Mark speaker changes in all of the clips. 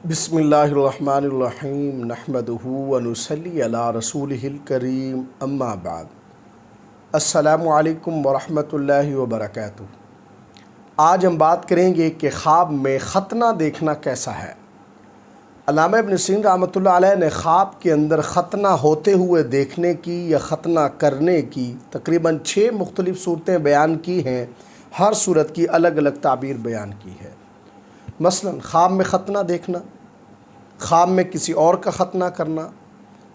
Speaker 1: بسم اللہ الرحمن الرحیم نحمدہ ونصلی علی رسولہ الکریم اما بعد السلام علیکم ورحمۃ اللہ وبرکاتہ۔ آج ہم بات کریں گے کہ خواب میں ختنہ دیکھنا کیسا ہے۔ علامہ ابن سیرین رحمۃ اللہ علیہ نے خواب کے اندر ختنہ ہوتے ہوئے دیکھنے کی یا ختنہ کرنے کی تقریباً 6 مختلف صورتیں بیان کی ہیں۔ ہر صورت کی الگ الگ تعبیر بیان کی ہے۔ مثلا خواب میں ختنہ دیکھنا، خواب میں کسی اور کا ختنہ کرنا،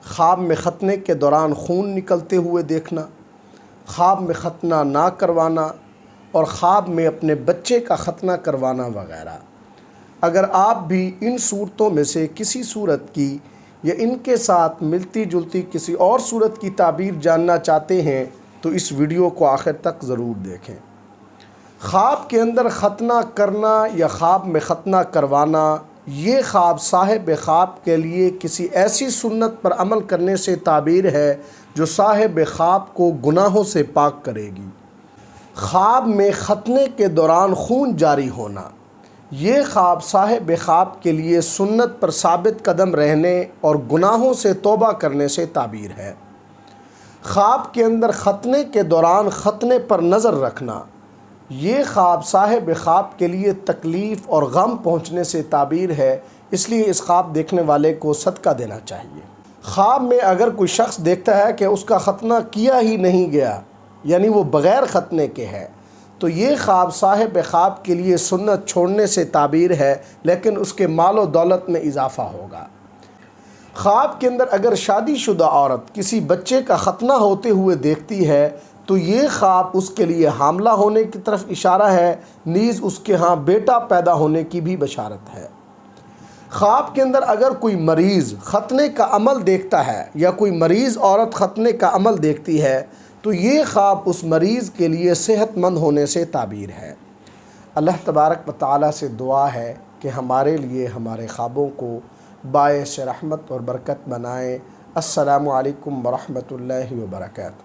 Speaker 1: خواب میں ختنے کے دوران خون نکلتے ہوئے دیکھنا، خواب میں ختنہ نہ کروانا اور خواب میں اپنے بچے کا ختنہ کروانا وغیرہ۔ اگر آپ بھی ان صورتوں میں سے کسی صورت کی یا ان کے ساتھ ملتی جلتی کسی اور صورت کی تعبیر جاننا چاہتے ہیں تو اس ویڈیو کو آخر تک ضرور دیکھیں۔ خواب کے اندر ختنہ کرنا یا خواب میں ختنہ کروانا، یہ خواب صاحب خواب کے لیے کسی ایسی سنت پر عمل کرنے سے تعبیر ہے جو صاحب خواب کو گناہوں سے پاک کرے گی۔ خواب میں ختنے کے دوران خون جاری ہونا، یہ خواب صاحب خواب کے لیے سنت پر ثابت قدم رہنے اور گناہوں سے توبہ کرنے سے تعبیر ہے۔ خواب کے اندر ختنے کے دوران ختنے پر نظر رکھنا، یہ خواب صاحب خواب کے لیے تکلیف اور غم پہنچنے سے تعبیر ہے، اس لیے اس خواب دیکھنے والے کو صدقہ دینا چاہیے۔ خواب میں اگر کوئی شخص دیکھتا ہے کہ اس کا ختنہ کیا ہی نہیں گیا، یعنی وہ بغیر ختنے کے ہے، تو یہ خواب صاحب خواب کے لیے سنت چھوڑنے سے تعبیر ہے، لیکن اس کے مال و دولت میں اضافہ ہوگا۔ خواب کے اندر اگر شادی شدہ عورت کسی بچے کا ختنہ ہوتے ہوئے دیکھتی ہے تو یہ خواب اس کے لیے حاملہ ہونے کی طرف اشارہ ہے، نیز اس کے ہاں بیٹا پیدا ہونے کی بھی بشارت ہے۔ خواب کے اندر اگر کوئی مریض ختنے کا عمل دیکھتا ہے یا کوئی مریض عورت ختنے کا عمل دیکھتی ہے تو یہ خواب اس مریض کے لیے صحت مند ہونے سے تعبیر ہے۔ اللہ تبارک و تعالیٰ سے دعا ہے کہ ہمارے لیے ہمارے خوابوں کو باعث رحمت اور برکت بنائیں۔ السلام علیکم ورحمۃ اللہ وبرکاتہ۔